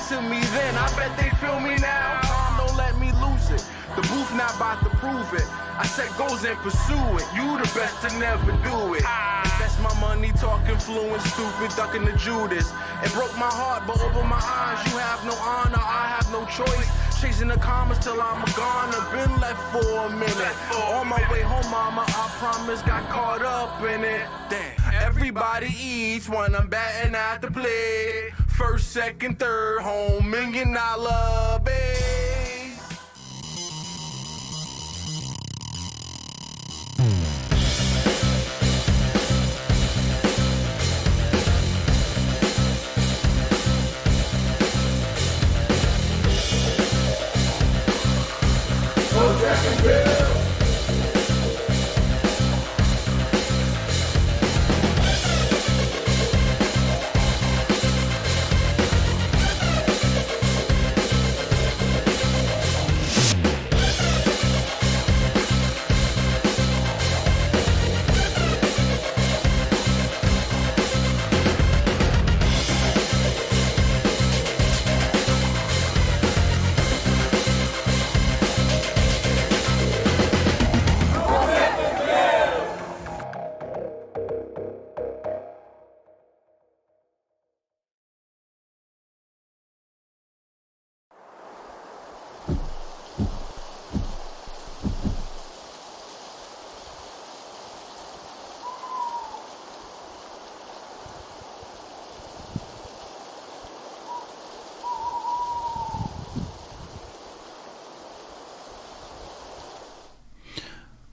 to me then, I bet they feel me now. Don't let me lose it. The booth not about to prove it. I set goals and pursue it. You the best to never do it. Invest my money talking fluent, stupid, ducking the Judas. It broke my heart, but open my eyes. You have no honor, I have no choice. Chasing the commas till I'm gone. I've been left for a minute. On my way home, mama, I promise, got caught up in it. Damn. Everybody eats when I'm batting at the plate. First, second, third, home, $1 million base.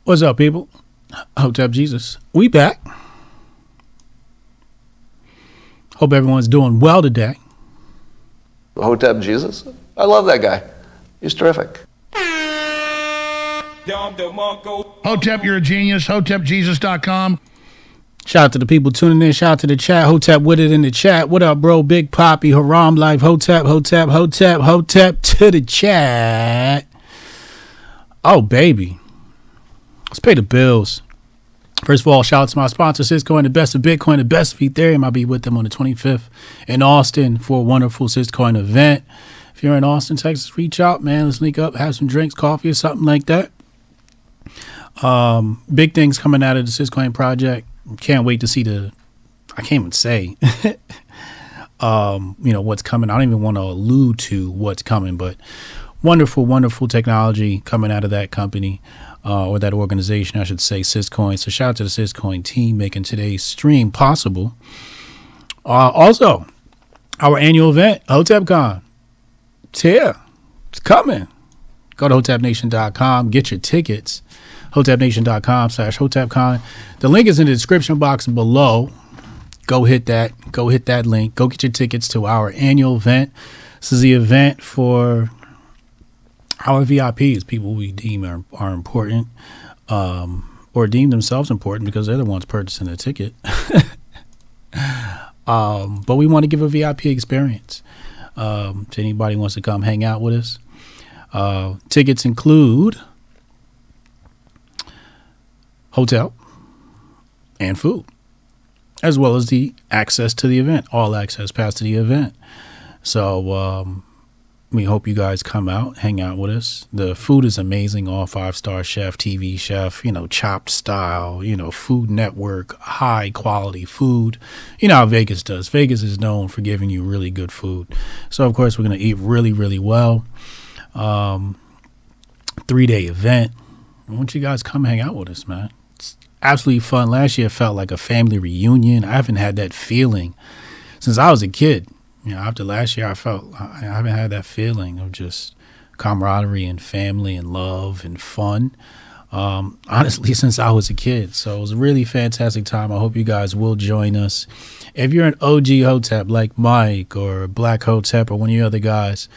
What's up, people? Hotep Jesus. We back. Hope everyone's doing well today. Hotep Jesus? I love that guy. He's terrific. Hotep, you're a genius. HotepJesus.com. Shout out to the people tuning in. Shout out to the chat. Hotep with it in the chat. What up, bro? Big Poppy, Haram Life, Hotep to the chat. Oh, baby. Let's pay the bills. First of all, shout out to my sponsor, Syscoin, the best of Bitcoin, the best of Ethereum. I'll be with them on the 25th in Austin for a wonderful Syscoin event. If you're in Austin, Texas, reach out, man. Let's link up, have some drinks, coffee, or something like that. Big things coming out of the Syscoin project. Can't wait to see I can't even say, what's coming. I don't even want to allude to what's coming, but wonderful, wonderful technology coming out of that company. Or that organization, I should say, Syscoin. So shout out to the Syscoin team making today's stream possible. Also, our annual event, Hotepcon. It's here. It's coming. Go to hotepnation.com. Get your tickets. hotepnation.com/Hotepcon. The link is in the description box below. Go hit that. Go hit that link. Go get your tickets to our annual event. This is the event for our VIPs, people we deem are important, or deem themselves important because they're the ones purchasing the ticket. But we want to give a VIP experience to anybody who wants to come hang out with us. Tickets include hotel and food, as well as the access to the event, all access pass to the event. So we hope you guys come out, hang out with us. The food is amazing. All 5-star chef, TV chef, chopped style, Food Network, high quality food. You know how Vegas does. Vegas is known for giving you really good food. So, of course, we're going to eat really, really well. 3-day event. I want you guys to come hang out with us, man. It's absolutely fun. Last year felt like a family reunion. I haven't had that feeling since I was a kid. After last year, I haven't had that feeling of just camaraderie and family and love and fun, honestly, since I was a kid. So it was a really fantastic time. I hope you guys will join us. If you're an OG Hotep like Mike or Black Hotep or one of the other guys,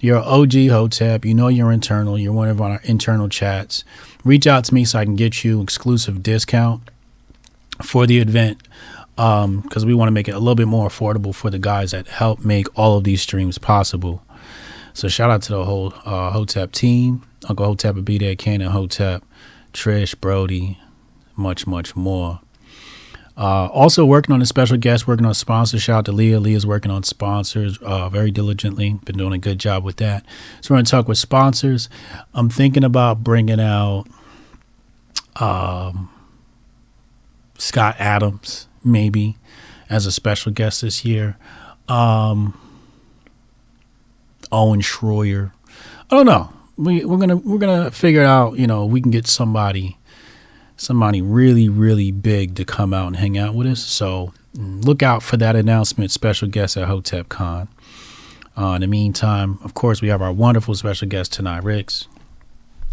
you're an OG Hotep, you're internal, you're one of our internal chats, reach out to me so I can get you exclusive discount for the event. Because we want to make it a little bit more affordable for the guys that help make all of these streams possible. So shout out to the whole Hotep team. Uncle Hotep will be there, Cannon Hotep, Trish, Brody, much, much more. Also working on a special guest, working on sponsors. Shout out to Leah. Leah's working on sponsors very diligently. Been doing a good job with that. So we're going to talk with sponsors. I'm thinking about bringing out Scott Adams, maybe, as a special guest this year. Owen Schroyer. I don't know. We're gonna figure it out. We can get somebody really, really big to come out and hang out with us. So look out for that announcement. Special guest at Hotepcon. In the meantime, of course, we have our wonderful special guest tonight, Ricks,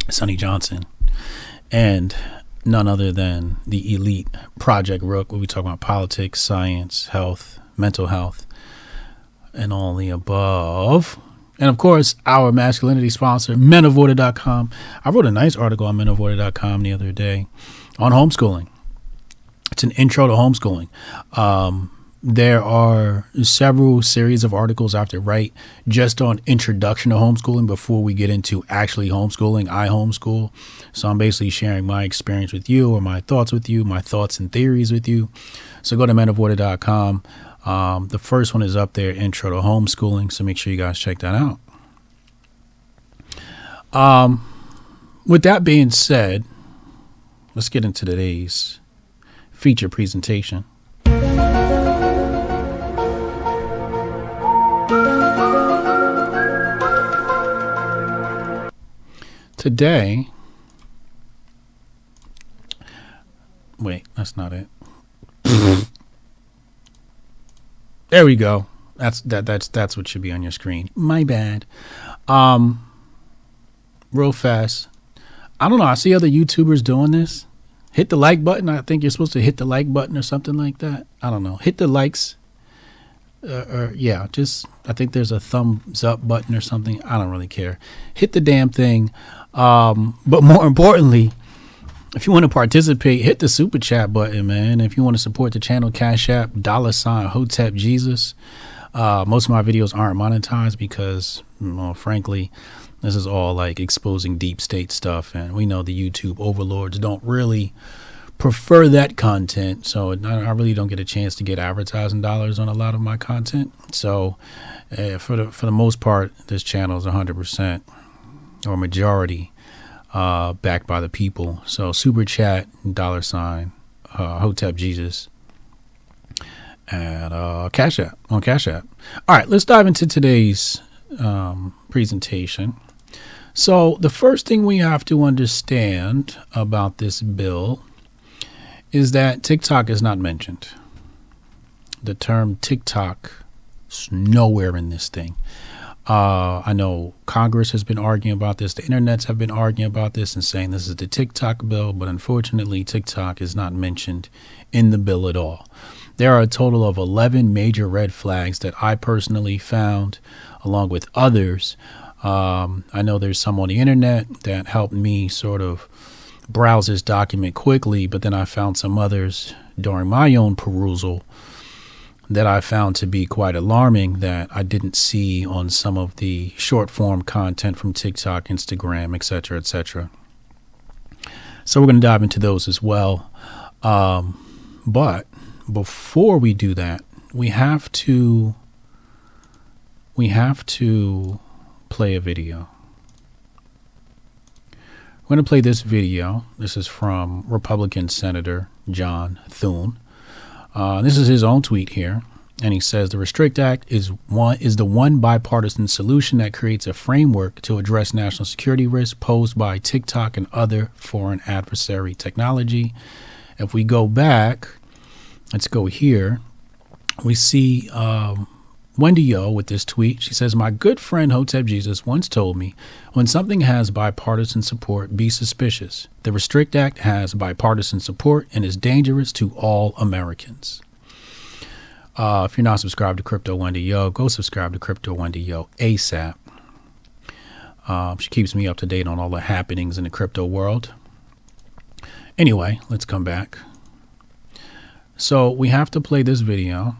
Sonny Johnson, and none other than the elite Project Rook, where we talk about politics, science, health, mental health, and all the above. And of course, our masculinity sponsor, menoforder.com. I wrote a nice article on menoforder.com the other day on homeschooling. It's an intro to homeschooling. There are several series of articles I have to write just on introduction to homeschooling before we get into actually homeschooling. I homeschool. So I'm basically sharing my experience with you, or my thoughts with you, my thoughts and theories with you. So go to menoforder.com. The first one is up there, intro to homeschooling. So make sure you guys check that out. With that being said, let's get into today's feature presentation. Today, wait, that's not it. There we go. That's what should be on your screen. My bad. Real fast. I don't know. I see other YouTubers doing this. Hit the like button. I think you're supposed to hit the like button or something like that. I don't know. Hit the likes. I think there's a thumbs up button or something. I don't really care. Hit the damn thing. But more importantly, if you want to participate, hit the super chat button, man. If you want to support the channel, Cash App, $ Hotep Jesus. Most of my videos aren't monetized because, frankly, this is all like exposing deep state stuff. And we know the YouTube overlords don't really prefer that content. So I really don't get a chance to get advertising dollars on a lot of my content. So for the most part, this channel is 100% or majority backed by the people. So super chat, $ Hotep Jesus, and Cash App, on Cash App. All right, let's dive into today's presentation. So the first thing we have to understand about this bill is that TikTok is not mentioned. The term TikTok is nowhere in this thing. I know Congress has been arguing about this. The internets have been arguing about this and saying this is the TikTok bill, but unfortunately, TikTok is not mentioned in the bill at all. There are a total of 11 major red flags that I personally found, along with others. I know there's some on the internet that helped me sort of browse this document quickly, but then I found some others during my own perusal that I found to be quite alarming that I didn't see on some of the short form content from TikTok, Instagram, etc., etc. So we're going to dive into those as well. But before we do that, we have to play a video. We're going to play this video. This is from Republican Senator John Thune. This is his own tweet here, and he says the Restrict Act is the one bipartisan solution that creates a framework to address national security risks posed by TikTok and other foreign adversary technology. If we go back, let's go here. We see Wendy Yo with this tweet. She says, my good friend Hotep Jesus once told me, when something has bipartisan support, be suspicious. The Restrict Act has bipartisan support and is dangerous to all Americans. If you're not subscribed to Crypto Wendy Yo, go subscribe to Crypto Wendy Yo ASAP. She keeps me up to date on all the happenings in the crypto world. Anyway, let's come back. So we have to play this video.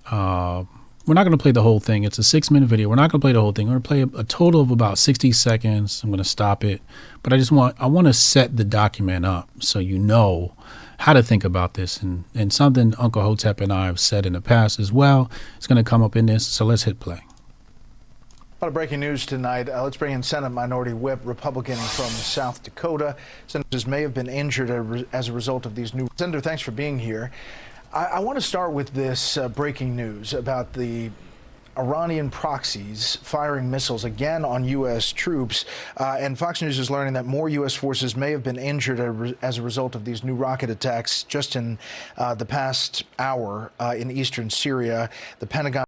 We're not going to play the whole thing. It's a 6-minute video. We're not going to play the whole thing. We're going to play a total of about 60 seconds. I'm going to stop it. But I want to set the document up so you know how to think about this, and something Uncle Hotep and I have said in the past as well. It's going to come up in this, so let's hit play. A lot of breaking news tonight. Let's bring in Senate Minority Whip, Republican from South Dakota. Senators may have been injured as a result of these new. Senator, thanks for being here. I want to start with this breaking news about the Iranian proxies firing missiles again on U.S. troops. And Fox News is learning that more U.S. forces may have been injured as a result of these new rocket attacks just in the past hour in eastern Syria. The Pentagon.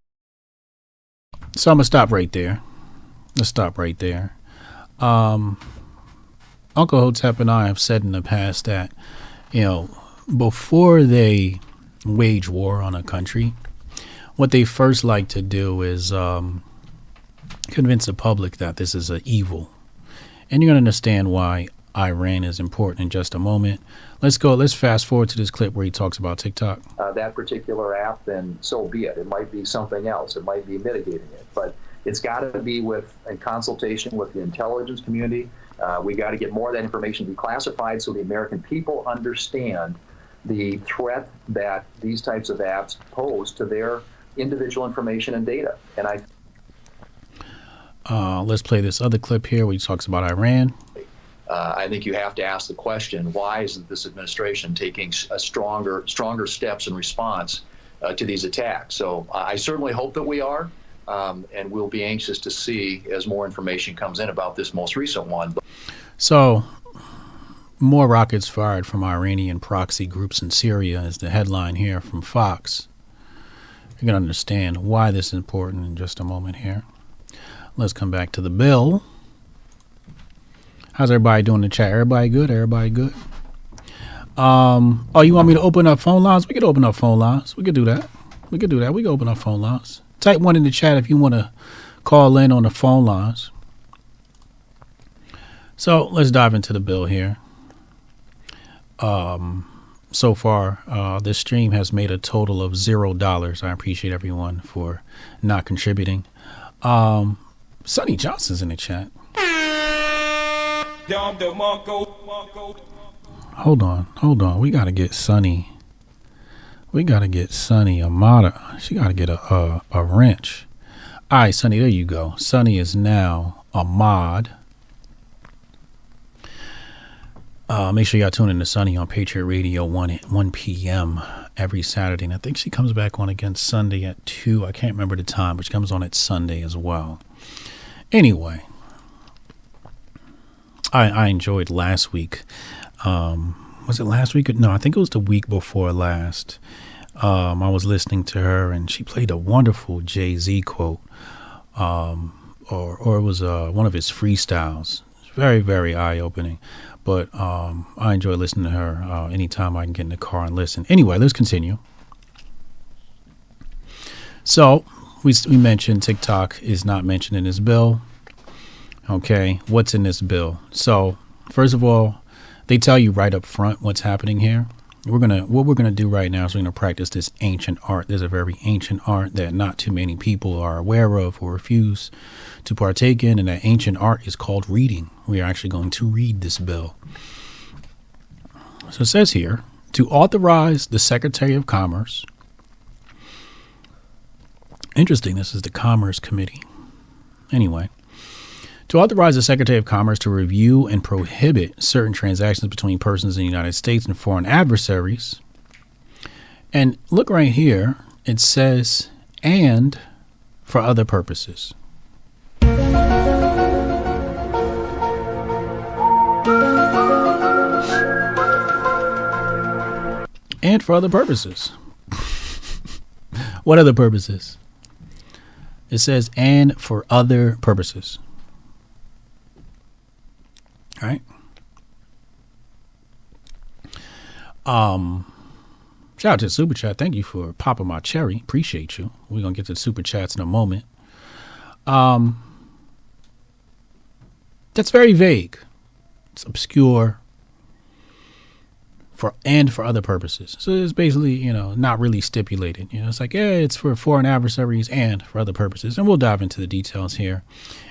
So I'm going to stop right there. Let's stop right there. Uncle Hotep and I have said in the past that, before they wage war on a country, what they first like to do is convince the public that this is an evil. And you're going to understand why Iran is important in just a moment. Let's fast forward to this clip where he talks about TikTok. That particular app, then so be it. It might be something else. It might be mitigating it. But it's got to be in consultation with the intelligence community. We got to get more of that information declassified so the American people understand the threat that these types of apps pose to their individual information and data. And let's play this other clip here where he talks about Iran. I think you have to ask the question, why isn't this administration taking stronger steps in response to these attacks? So I certainly hope that we are, and we'll be anxious to see as more information comes in about this most recent one. So more rockets fired from Iranian proxy groups in Syria is the headline here from Fox. You're going to understand why this is important in just a moment here. Let's come back to the bill. How's everybody doing in the chat? Everybody good? Everybody good? Oh, you want me to open up phone lines? We could open up phone lines. We could do that. We can open up phone lines. Type 1 in the chat if you want to call in on the phone lines. So let's dive into the bill here. So far, this stream has made a total of $0. I appreciate everyone for not contributing. Sonny Johnson's in the chat. Hold on. We got to get Sonny. A mod. She got to get a wrench. All right, Sonny, there you go. Sonny is now a mod. Make sure y'all tune in to Sunny on Patriot Radio 1 at 1 p.m. every Saturday. And I think she comes back on again Sunday at 2. I can't remember the time, but she comes on at Sunday as well. Anyway, I enjoyed last week. Was it last week? No, I think it was the week before last. I was listening to her, and she played a wonderful Jay-Z quote, or it was one of his freestyles. It's very, very eye-opening. But I enjoy listening to her anytime I can get in the car and listen. Anyway, let's continue. So we mentioned TikTok is not mentioned in this bill. Okay, what's in this bill? So first of all, they tell you right up front what's happening here. What we're gonna do right now is we're gonna practice this ancient art. There's a very ancient art that not too many people are aware of or refuse to partake in, and that ancient art is called reading. We are actually going to read this bill. So it says here, to authorize the Secretary of Commerce. Interesting, this is the Commerce Committee. Anyway, to authorize the Secretary of Commerce to review and prohibit certain transactions between persons in the United States and foreign adversaries. And look right here, it says, and for other purposes. And for other purposes. What other purposes? It says, and for other purposes. All right. Shout out to the Super Chat. Thank you for popping my cherry. Appreciate you. We're going to get to the Super Chats in a moment. That's very vague. It's obscure. For other purposes. So it's basically, not really stipulated. It's like, yeah, it's for foreign adversaries and for other purposes. And we'll dive into the details here.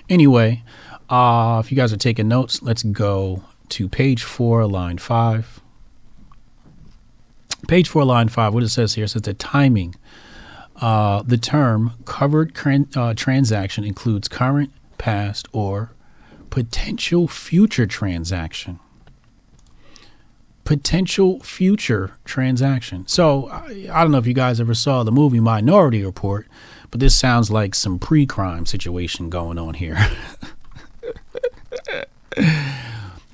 Anyway, if you guys are taking notes, let's go to page 4, line 5. Page 4, line 5, what it says here, it says the timing. The term covered transaction includes current, past, or potential future transaction. Potential future transaction. So I don't know if you guys ever saw the movie Minority Report, but this sounds like some pre-crime situation going on here.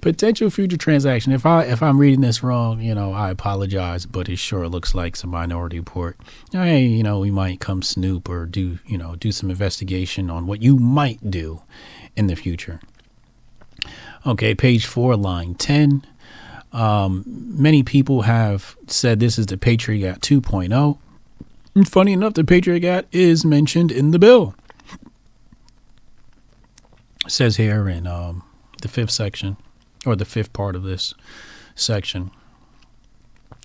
Potential future transaction. If I'm reading this wrong, I apologize, but it sure looks like some Minority Report. Hey, we might come snoop or do some investigation on what you might do in the future. Okay, page 4, line 10. Many people have said this is the Patriot Act 2.0. And funny enough, the Patriot Act is mentioned in the bill. It says here in the fifth section, or the fifth part of this section,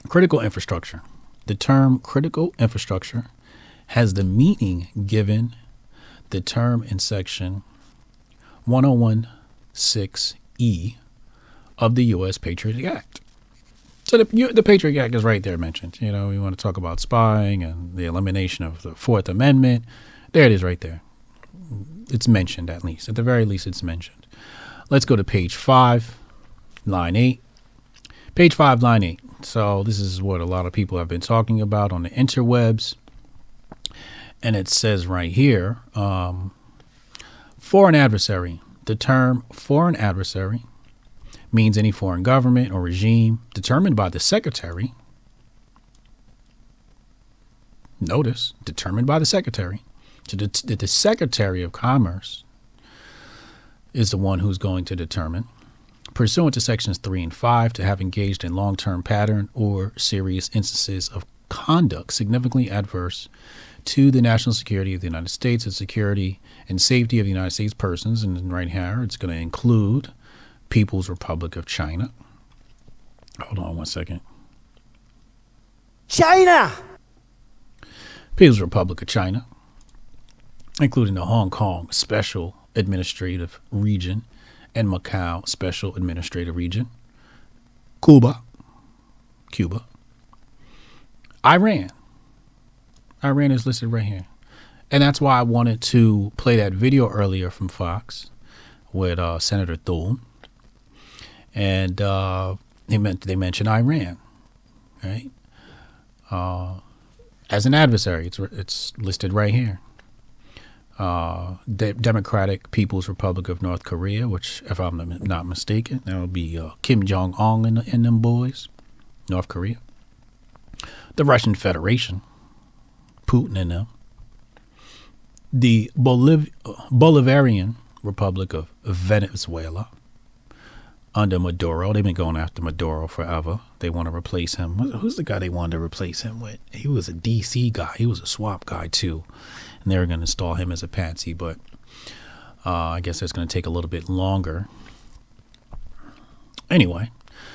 critical infrastructure. The term critical infrastructure has the meaning given the term in section 1016E of the U.S. Patriot Act. So the Patriot Act is right there mentioned. We want to talk about spying and the elimination of the Fourth Amendment. There it is right there. It's mentioned, at least. At the very least, it's mentioned. Let's go to page 5, line 8. Page 5, line 8. So this is what a lot of people have been talking about on the interwebs. And it says right here, foreign adversary. The term foreign adversary means any foreign government or regime determined by the secretary. Notice, determined by the secretary. So the Secretary of Commerce is the one who's going to determine, pursuant to sections 3 and 5, to have engaged in long-term pattern or serious instances of conduct significantly adverse to the national security of the United States and security and safety of the United States persons. And right here, it's going to include People's Republic of China. Hold on one second. China! People's Republic of China, including the Hong Kong Special Administrative Region and Macau Special Administrative Region, Cuba, Iran is listed right here. And that's why I wanted to play that video earlier from Fox with Senator Thune. And they mentioned Iran, right? As an adversary, it's listed right here. The Democratic People's Republic of North Korea, which, if I'm not mistaken, that would be Kim Jong-un and them boys, North Korea. The Russian Federation, Putin and them. The Bolivarian Republic of Venezuela, under Maduro. They've been going after Maduro forever. They want to replace him. Who's the guy they wanted to replace him with? He was a DC guy. He was a swap guy too. And they were going to install him as a patsy, but I guess that's going to take a little bit longer. Anyway,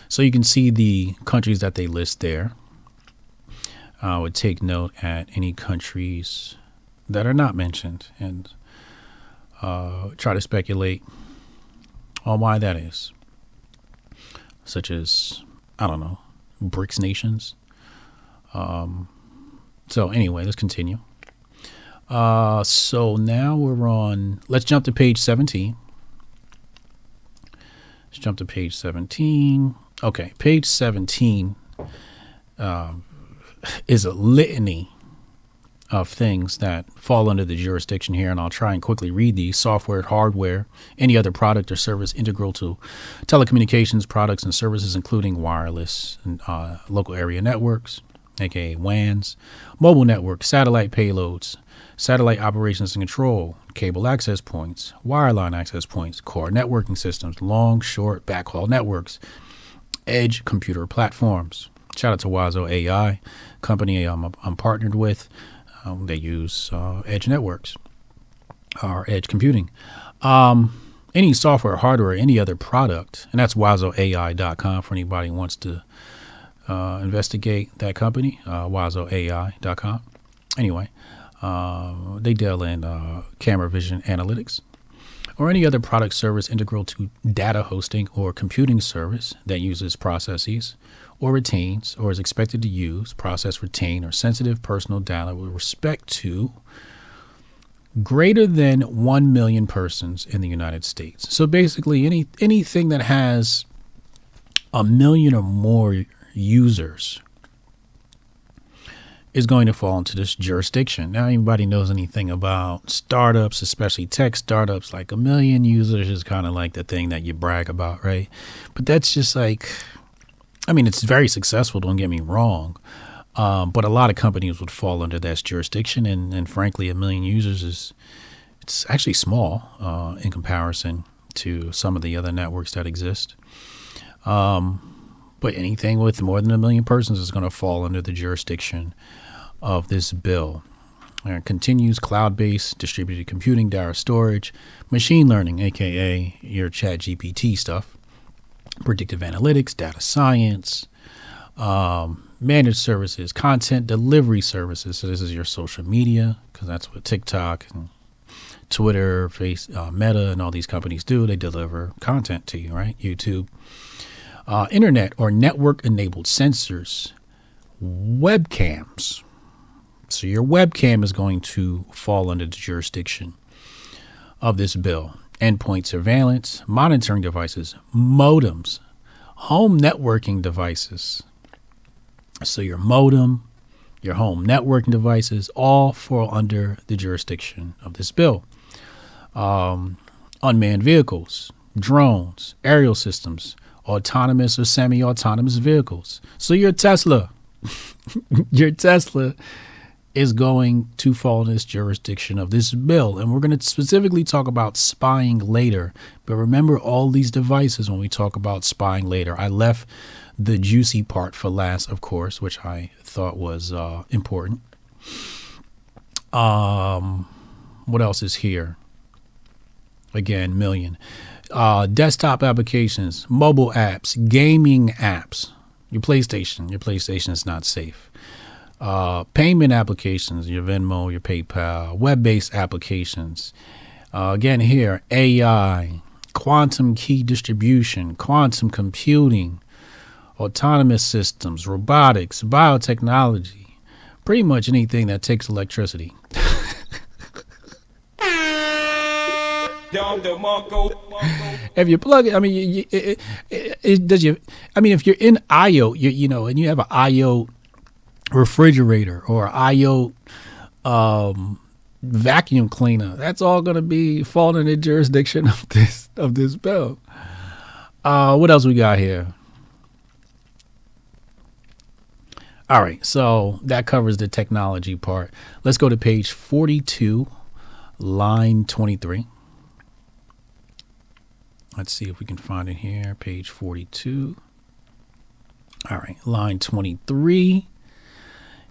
so you can see the countries that they list there. I would take note at any countries that are not mentioned and try to speculate on why that is. Such as, I don't know, BRICS nations. So anyway, let's continue. So now we're on, let's jump to page 17. Let's jump to page 17. Okay, page 17 is a litany of things that fall under the jurisdiction here, and I'll try and quickly read these. Software, hardware, any other product or service integral to telecommunications products and services, including wireless and local area networks, aka WANs, mobile networks, satellite payloads, satellite operations and control, cable access points, wireline access points, core networking systems, long, short, backhaul networks, edge computer platforms. Shout out to Wazo AI, company I'm partnered with. They use edge networks or edge computing. Any software, hardware, any other product, and that's wazoai.com for anybody who wants to investigate that company, wazoai.com. Anyway, they deal in camera vision analytics. or any other product service integral to data hosting or computing service that uses, processes, or retains, or is expected to use, process, retain, or sensitive personal data with respect to greater than 1 million persons in the United States. So basically anything that has 1 million or more users is going to fall into this jurisdiction. Now, anybody knows anything about startups, especially tech startups, like 1 million users is kind of like the thing that you brag about, right? But that's just like, I mean, it's very successful, don't get me wrong. But a lot of companies would fall under that jurisdiction. And frankly, 1 million users it's actually small in comparison to some of the other networks that exist. But anything with more than 1 million persons is going to fall under the jurisdiction of this bill. It continues cloud-based distributed computing, data storage, machine learning, aka your chat GPT stuff, predictive analytics, data science, managed services, content delivery services. So this is your social media, because that's what TikTok and Twitter, Meta, and all these companies do. They deliver content to you, right? YouTube. Internet or network-enabled sensors, webcams. So your webcam is going to fall under the jurisdiction of this bill. Endpoint surveillance, monitoring devices, modems, home networking devices. So your modem, your home networking devices, all fall under the jurisdiction of this bill. Unmanned vehicles, drones, aerial systems, autonomous or semi-autonomous vehicles. So your Tesla, is going to fall in this jurisdiction of this bill. And we're going to specifically talk about spying later. But remember all these devices when we talk about spying later. I left the juicy part for last, of course, which I thought was important. What else is here? Again, million. Desktop applications, mobile apps, gaming apps. Your PlayStation is not safe. Payment applications, your Venmo, your PayPal, web-based applications. Again here, AI, quantum key distribution, quantum computing, autonomous systems, robotics, biotechnology, pretty much anything that takes electricity. If you plug it, I mean, if you're in IO, and you have an IO refrigerator or IO vacuum cleaner, that's all going to be falling in the jurisdiction of this bill. What else we got here? All right, so that covers the technology part. Let's go to page 42, line 23. Let's see if we can find it here. Page 42. All right, line 23.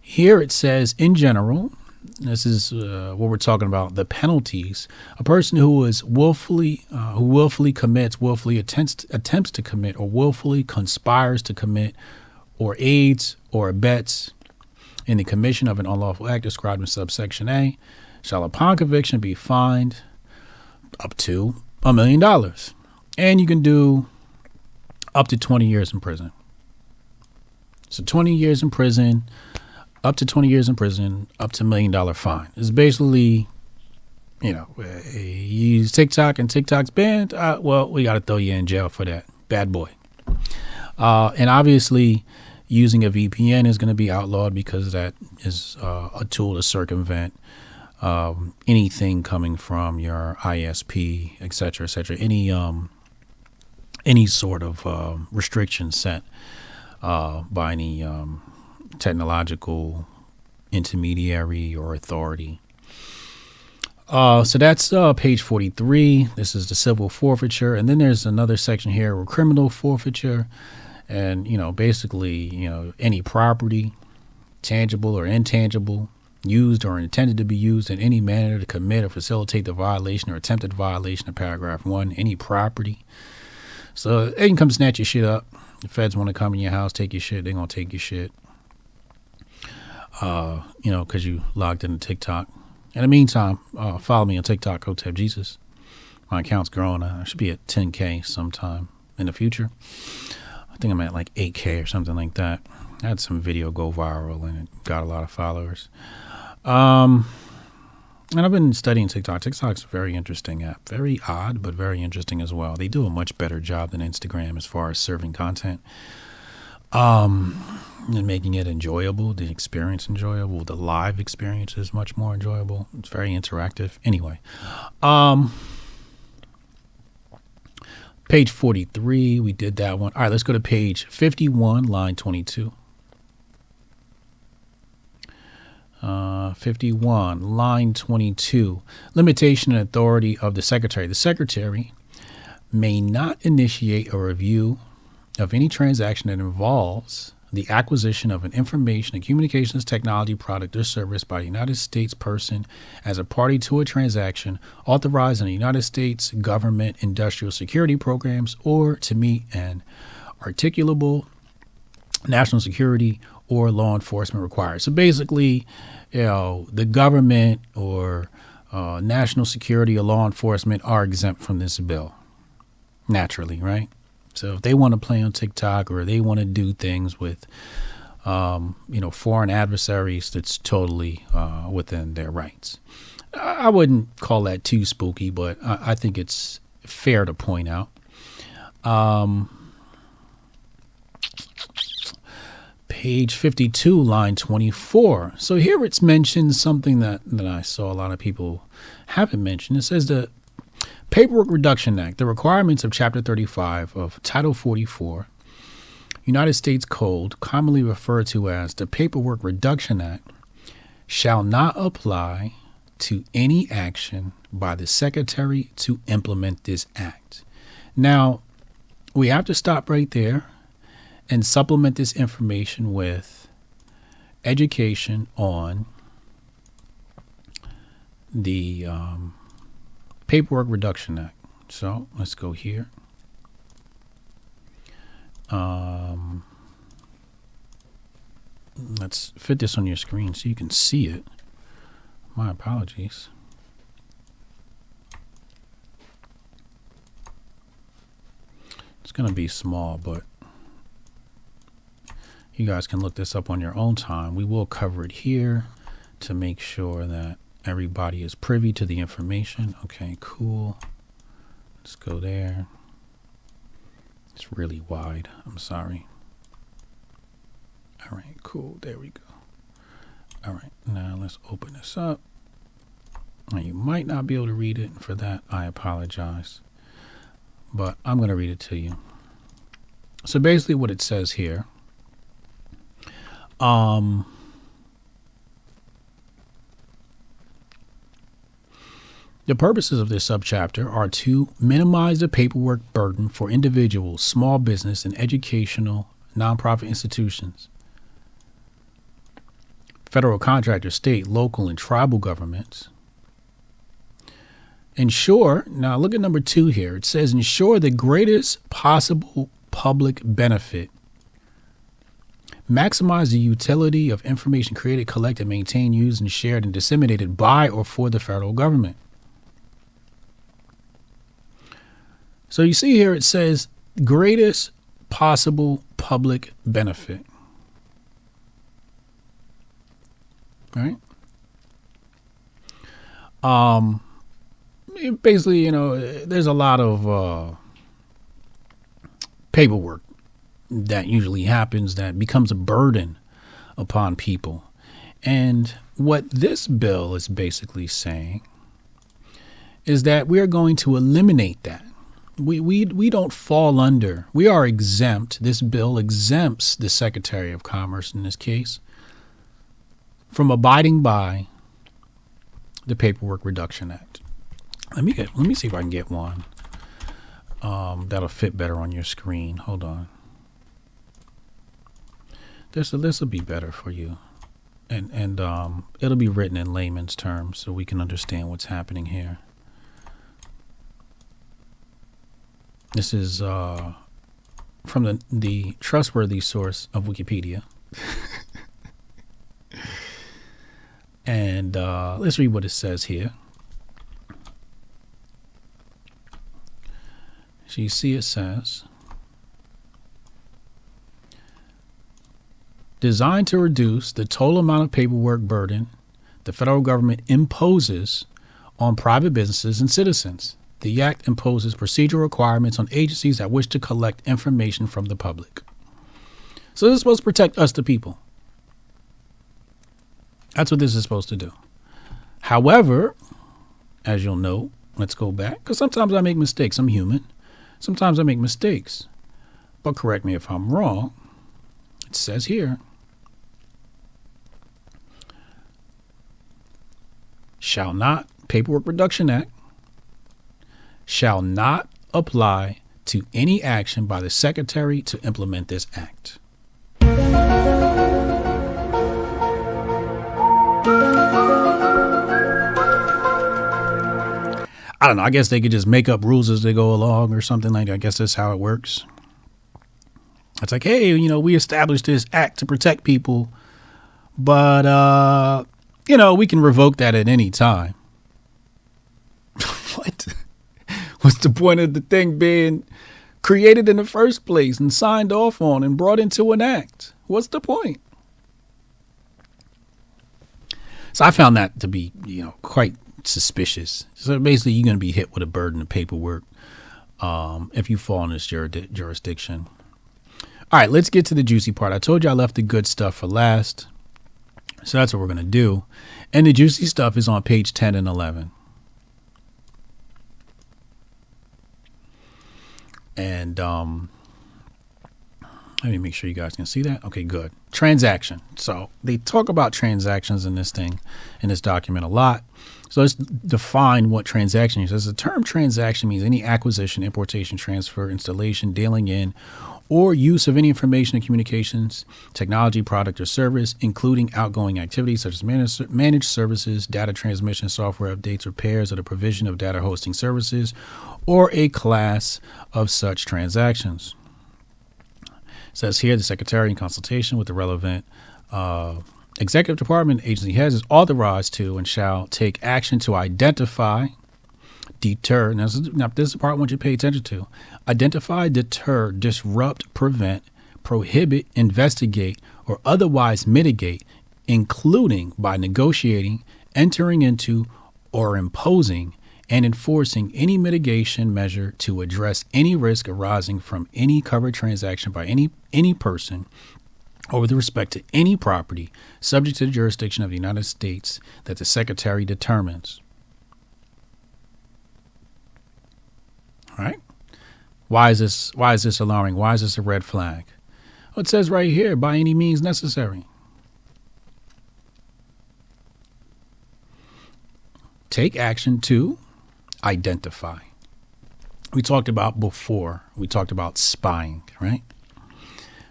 Here it says, in general, this is what we're talking about, the penalties. A person who is willfully commits, willfully attempts to commit, or willfully conspires to commit, or aids or abets in the commission of an unlawful act described in subsection A, shall upon conviction be fined up to $1 million. And you can do up to 20 years in prison. So 20 years in prison, up to 20 years in prison, up to $1 million fine. It's basically, you use TikTok and TikTok's banned. Well, we got to throw you in jail for that. Bad boy. And obviously, using a VPN is going to be outlawed because that is a tool to circumvent anything coming from your ISP, et cetera, any sort of restriction set by any technological intermediary or authority. So that's page 43. This is the civil forfeiture. And then there's another section here with criminal forfeiture. And, basically, any property, tangible or intangible, used or intended to be used in any manner to commit or facilitate the violation or attempted violation of paragraph 1, any property. So they can come snatch your shit up. The feds want to come in your house, take your shit. They're going to take your shit, because you logged into TikTok. In the meantime, follow me on TikTok, Hotep Jesus. My account's growing. I should be at 10K sometime in the future. I think I'm at like 8K or something like that. I had some video go viral and it got a lot of followers. And I've been studying TikTok. TikTok's a very interesting app. Very odd, but very interesting as well. They do a much better job than Instagram as far as serving content. And making it enjoyable, the experience enjoyable. The live experience is much more enjoyable. It's very interactive. Anyway, page 43, we did that one. All right, let's go to page 51, line 22. 51, line 22. Limitation and authority of the secretary. The secretary may not initiate a review of any transaction that involves the acquisition of an information and communications technology product or service by a United States person as a party to a transaction authorized in the United States government industrial security programs or to meet an articulable national security or law enforcement required. So basically, the government or national security or law enforcement are exempt from this bill. Naturally, right? So if they want to play on TikTok or they want to do things with, foreign adversaries, that's totally within their rights. I wouldn't call that too spooky, but I think it's fair to point out. Page 52, line 24. So here it's mentioned something that I saw a lot of people haven't mentioned. It says the Paperwork Reduction Act, the requirements of Chapter 35 of Title 44, United States Code, commonly referred to as the Paperwork Reduction Act, shall not apply to any action by the Secretary to implement this act. Now, we have to stop right there and supplement this information with education on the Paperwork Reduction Act. So let's go here. Let's fit this on your screen so you can see it. My apologies. It's going to be small, but you guys can look this up on your own time. We will cover it here to make sure that everybody is privy to the information. Okay, cool. Let's go there. It's really wide. I'm sorry. All right, cool. There we go. All right, now let's open this up. Now, you might not be able to read it. For that, I apologize. But I'm going to read it to you. So basically what it says here, the purposes of this subchapter are to minimize the paperwork burden for individuals, small business, and educational nonprofit institutions, federal contractors, state, local, and tribal governments. Ensure, now look at number 2 here. It says ensure the greatest possible public benefit. Maximize the utility of information created, collected, maintained, used, and shared and disseminated by or for the federal government. So you see here it says greatest possible public benefit. Right? Basically, there's a lot of paperwork that usually happens that becomes a burden upon people. And what this bill is basically saying is that we're going to eliminate that. We don't fall under. We are exempt. This bill exempts the Secretary of Commerce in this case from abiding by the Paperwork Reduction Act. Let me see if I can get one that'll fit better on your screen. Hold on. This will be better for you, and it'll be written in layman's terms so we can understand what's happening here. This is from the trustworthy source of Wikipedia. And let's read what it says here. So you see it says, designed to reduce the total amount of paperwork burden the federal government imposes on private businesses and citizens. The Act imposes procedural requirements on agencies that wish to collect information from the public. So this is supposed to protect us, the people. That's what this is supposed to do. However, as you'll know, let's go back, because sometimes I make mistakes. I'm human. Sometimes I make mistakes. But correct me if I'm wrong. It says here, shall not, Paperwork Reduction Act, shall not apply to any action by the Secretary to implement this act. I don't know. I guess they could just make up rules as they go along or something like that. I guess that's how it works. It's like, hey, you know, we established this act to protect people, but, you know, we can revoke that at any time. What? What's the point of the thing being created in the first place and signed off on and brought into an act? What's the point? So I found that to be, you know, quite suspicious. So basically, you're going to be hit with a burden of paperwork if you fall in this jurisdiction. All right, let's get to the juicy part. I told you I left the good stuff for last. So that's what we're going to do. And the juicy stuff is on page 10 and 11. And let me make sure you guys can see that. Okay, good. Transaction. So they talk about transactions in this thing, in this document a lot. So let's define what transaction is. As the term transaction means any acquisition, importation, transfer, installation, dealing in, or use of any information and communications, technology, product, or service, including outgoing activities such as managed services, data transmission, software updates, repairs, or the provision of data hosting services, or a class of such transactions. It says here the Secretary, in consultation with the relevant executive department agency heads, is authorized to and shall take action to identify, deter. Now, this is the part I want you to pay attention to. Identify, deter, disrupt, prevent, prohibit, investigate, or otherwise mitigate, including by negotiating, entering into, or imposing and enforcing any mitigation measure to address any risk arising from any covered transaction by any person or with respect to any property subject to the jurisdiction of the United States that the Secretary determines. All right. Why is this alarming? Why is this a red flag? Well, it says right here, by any means necessary. Take action to identify. We talked about before. We talked about spying, right?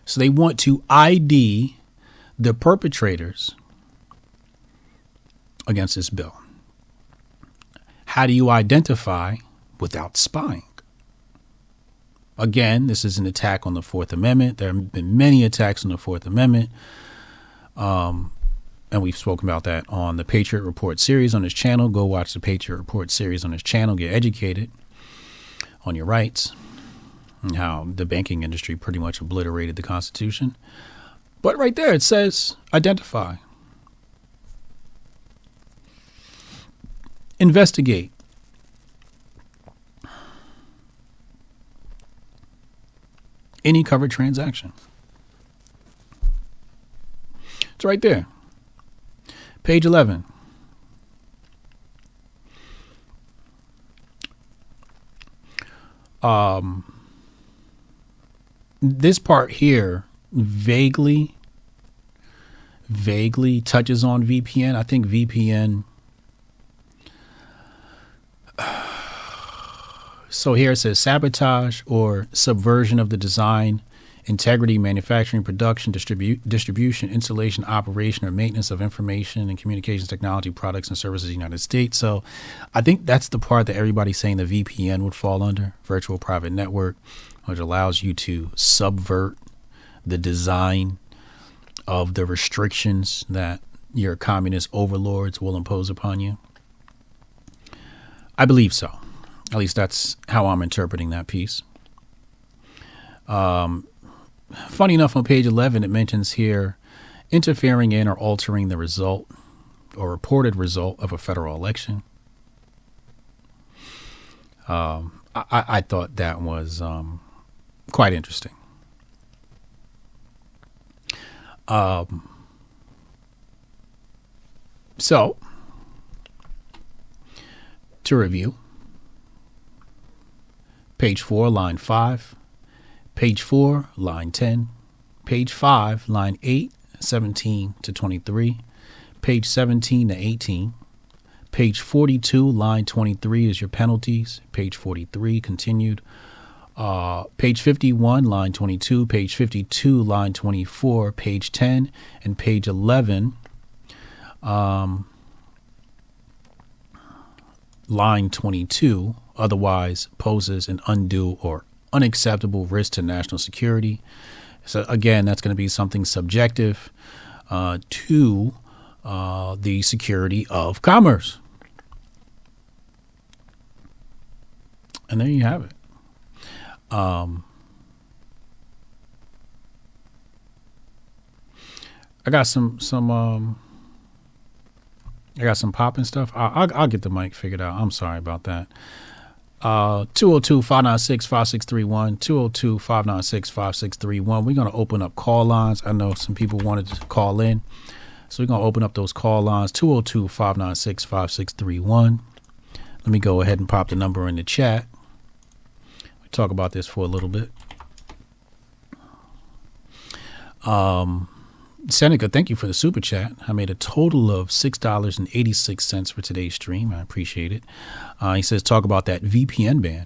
So they want to ID the perpetrators against this bill. How do you identify without spying? Again, this is an attack on the Fourth Amendment. There have been many attacks on the Fourth Amendment. And we've spoken about that on the Patriot Report series on this channel. Go watch the Patriot Report series on this channel. Get educated on your rights and how the banking industry pretty much obliterated the Constitution. But right there, it says identify. Investigate. Any covered transaction. It's right there. Page 11. This part here vaguely touches on VPN. I think VPN. So here it says sabotage or subversion of the design, integrity, manufacturing, production, distribution, installation, operation, or maintenance of information and communications technology products and services in the United States. So I think that's the part that everybody's saying the VPN would fall under, virtual private network, which allows you to subvert the design of the restrictions that your communist overlords will impose upon you. I believe so. At least that's how I'm interpreting that piece. Funny enough, on page 11, it mentions here interfering in or altering the result or reported result of a federal election. I thought that was quite interesting. So, to review, page 4, line 5, page 4, line 10, page 5, line 8, 17 to 23, page 17 to 18, page 42, line 23 is your penalties, page 43, continued, page 51, line 22, page 52, line 24, page 10, and page 11, line 22, otherwise poses an undue or unacceptable risk to national security. So again, that's going to be something subjective to the security of commerce. And there you have it. I got some popping stuff. I'll get the mic figured out. I'm sorry about that. 202-596-5631, 202-596-5631. We're going to open up call lines. I know some people wanted to call in, so we're going to open up those call lines, 202-596-5631. Let me go ahead and pop the number in the chat. We'll talk about this for a little bit. Seneca, thank you for the super chat. I made a total of $6.86 for today's stream. I appreciate it. He says, talk about that VPN ban.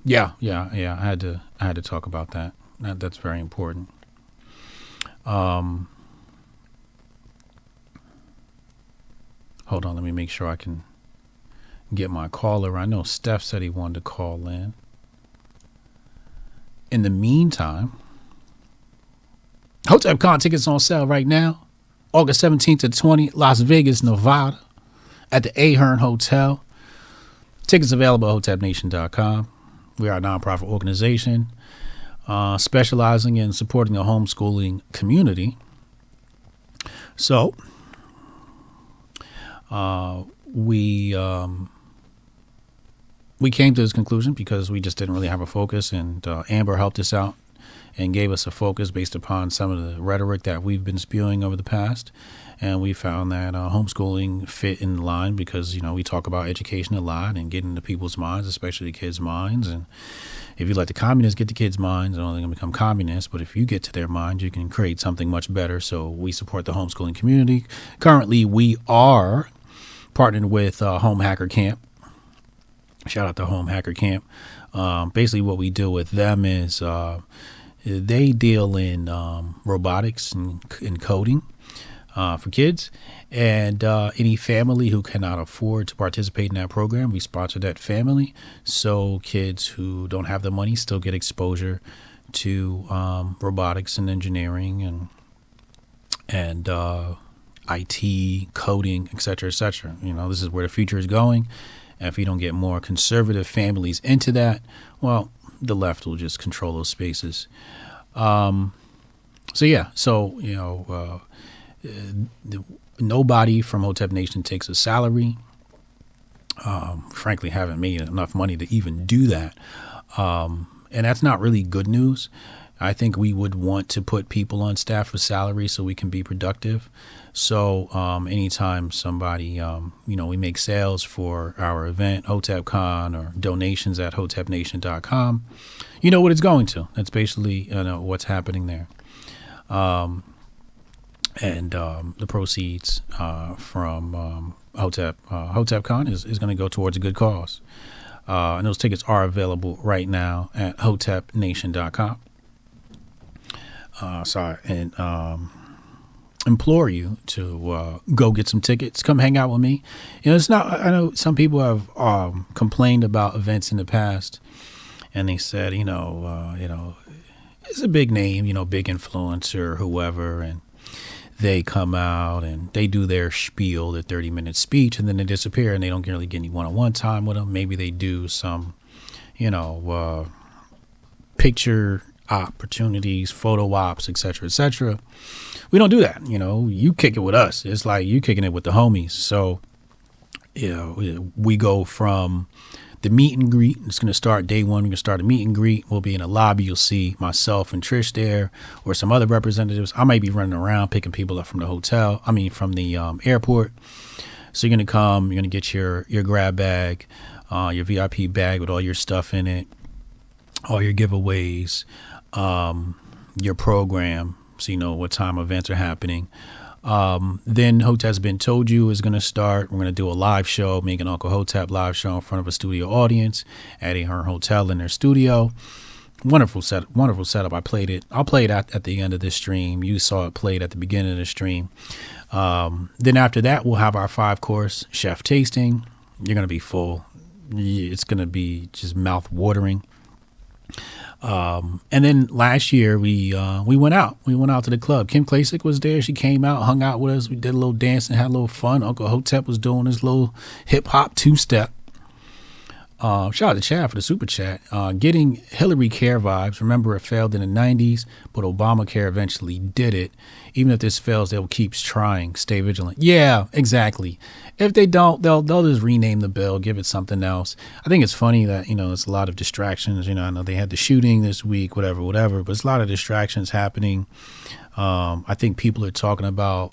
Yeah. I had to talk about that. That's very important. Hold on, let me make sure I can get my caller. I know Steph said he wanted to call in. In the meantime, Hotepcon tickets on sale right now, August 17th to 20th, Las Vegas, Nevada, at the Ahern Hotel. Tickets available at hotepnation.com. We are a nonprofit organization specializing in supporting the homeschooling community. So, we came to this conclusion because we just didn't really have a focus, and Amber helped us out and gave us a focus based upon some of the rhetoric that we've been spewing over the past. And we found that homeschooling fit in line because, you know, we talk about education a lot and getting into people's minds, especially the kids' minds. And if you let the communists get the kids' minds, they're only going to become communists. But if you get to their minds, you can create something much better. So we support the homeschooling community. Currently, we are partnered with Home Hacker Camp. Shout out to Home Hacker Camp. Basically, what we do with them is they deal in robotics and coding for kids, and any family who cannot afford to participate in that program, we sponsor that family, so kids who don't have the money still get exposure to robotics and engineering and IT, coding, etc., etc. You know, this is where the future is going. And if you don't get more conservative families into that, well, the left will just control those spaces. Nobody from Hotep Nation takes a salary. Frankly, haven't made enough money to even do that. And that's not really good news. I think we would want to put people on staff for salary so we can be productive. So anytime somebody, we make sales for our event, Hotepcon, or donations at hotepnation.com, you know what it's going to. That's basically what's happening there. And the proceeds from Hotepcon is going to go towards a good cause. And those tickets are available right now at hotepnation.com. Implore you to go get some tickets. Come hang out with me. You know, it's not. I know some people have complained about events in the past, and they said, it's a big name, big influencer, whoever, and they come out and they do their spiel, their 30-minute speech, and then they disappear, and they don't really get any one-on-one time with them. Maybe they do some, pitch picture opportunities, photo ops, etc., etc. We don't do that. You kick it with us. It's like you kicking it with the homies. So, we go from the meet and greet. It's going to start day one. We're going to start a meet and greet. We'll be in a lobby. You'll see myself and Trish there, or some other representatives. I might be running around picking people up from the from the airport. So you're going to come. You're going to get your grab bag, your VIP bag with all your stuff in it, all your giveaways, your program, so you know what time events are happening. Then Hotep's Been Told You is going to start. We're going to do a live show, Meg and Uncle Hotep live show in front of a studio audience at her hotel in their studio. Wonderful setup. I'll play it at the end of the stream. You saw it played at the beginning of the stream. Then after that, we'll have our 5-course chef tasting. You're going to be full. It's going to be just mouth watering. And then last year we went out. We went out to the club. Kim Klasick was there. She came out, hung out with us. We did a little dance and had a little fun. Uncle Hotep was doing his little hip hop 2-step. Shout out to Chad for the super chat. Getting Hillary care vibes. Remember, it failed in the 90s, but Obamacare eventually did it. Even if this fails, they'll keep trying. Stay vigilant. Yeah, exactly. If they don't, they'll just rename the bill, give it something else. I think it's funny that, it's a lot of distractions. I know they had the shooting this week, whatever, but it's a lot of distractions happening. I think people are talking about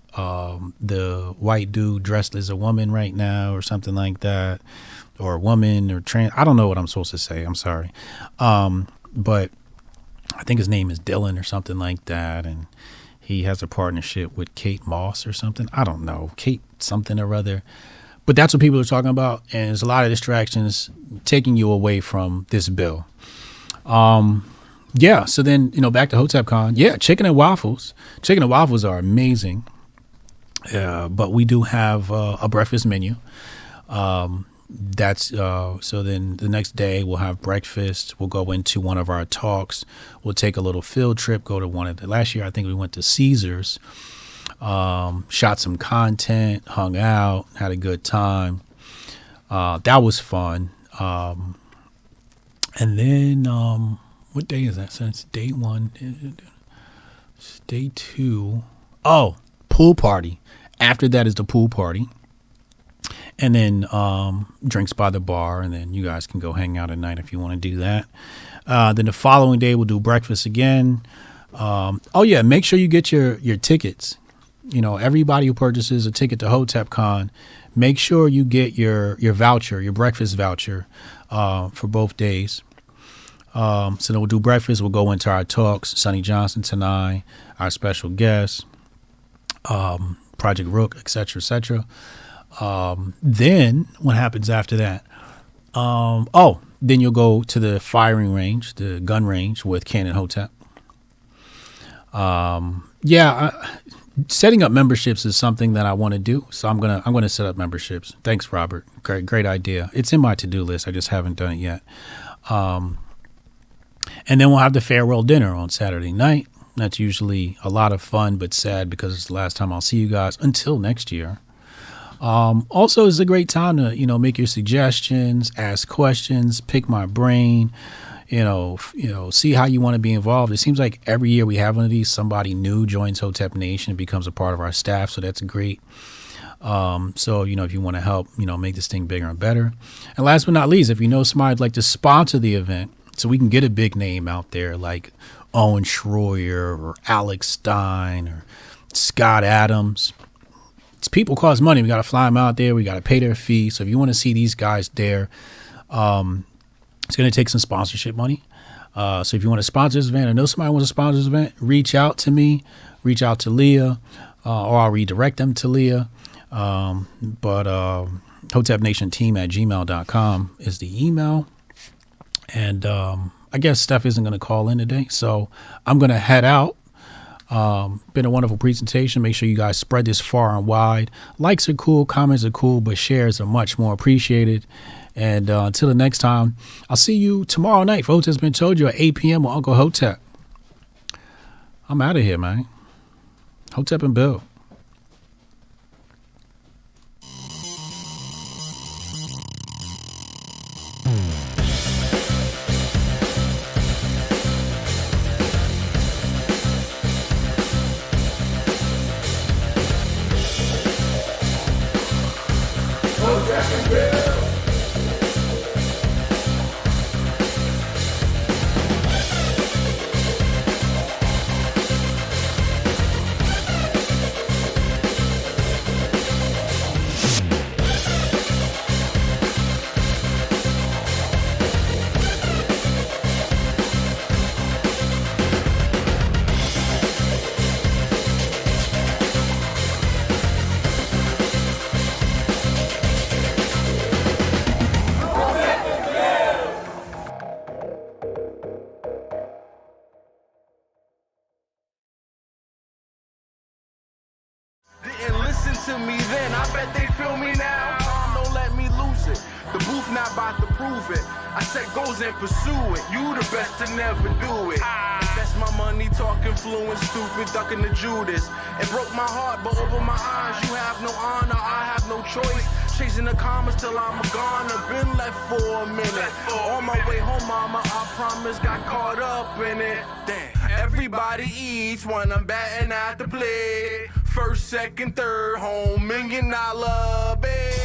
the white dude dressed as a woman right now or something like that, or a woman or trans. I don't know what I'm supposed to say. I'm sorry. But I think his name is Dylan or something like that. And he has a partnership with Kate Moss or something. I don't know. Kate something or other. But that's what people are talking about. And there's a lot of distractions taking you away from this bill. Yeah. So then, back to Hotepcon. Yeah. Chicken and waffles. Chicken and waffles are amazing. But we do have a breakfast menu. So then the next day we'll have breakfast. We'll go into one of our talks. We'll take a little field trip, go to last year I think we went to Caesars, shot some content, hung out, had a good time. That was fun. And then what day is that? Since day one, day two. Oh, pool party. After that is the pool party. And then drinks by the bar, and then you guys can go hang out at night if you want to do that. Then the following day we'll do breakfast again. Make sure you get your tickets. Everybody who purchases a ticket to Hotepcon, make sure you get your voucher, your breakfast voucher for both days. So then we'll do breakfast. We'll go into our talks. Sonny Johnson tonight, our special guest, Project Rook, etc., etc. Then what happens after that? Then you'll go to the firing range, the gun range with Canon Hotep. Setting up memberships is something that I want to do. So I'm gonna set up memberships. Thanks, Robert. Great idea. It's in my to-do list. I just haven't done it yet. And then we'll have the farewell dinner on Saturday night. That's usually a lot of fun, but sad because it's the last time I'll see you guys until next year. Also, it's a great time to, make your suggestions, ask questions, pick my brain, see how you want to be involved. It seems like every year we have one of these, somebody new joins Hotep Nation and becomes a part of our staff. So that's great. So, if you want to help, make this thing bigger and better. And last but not least, if you know somebody would like to sponsor the event so we can get a big name out there like Owen Schroyer or Alex Stein or Scott Adams. People cost money. We got to fly them out there. We got to pay their fee. So if you want to see these guys there, it's going to take some sponsorship money. So if you want to sponsor this event or know somebody wants to sponsor this event, reach out to me, reach out to Leah, or I'll redirect them to Leah. HotepNationTeam@gmail.com is the email. And I guess Steph isn't going to call in today. So I'm going to head out. Been a wonderful presentation. Make sure you guys spread this far and wide. Likes are cool, comments are cool, but shares are much more appreciated. And until the next time, I'll see you tomorrow night for Hotep's Been Told You at 8 p.m. with Uncle Hotep. I'm out of here, man. Hotep and Bill. that they feel me now. Don't let me lose it. The booth not about to prove it. I set goals and pursue it. You the best to never do it. That's my money talking fluent, stupid, ducking the Judas. It broke my heart, but over my eyes, you have no honor, I have no choice. Chasing the commas till I'm gone. I've been left for a minute. On my way home, mama, I promise, got caught up in it. Damn. Everybody eats when I'm batting at the plate. First, second, third, home, $1 million bet.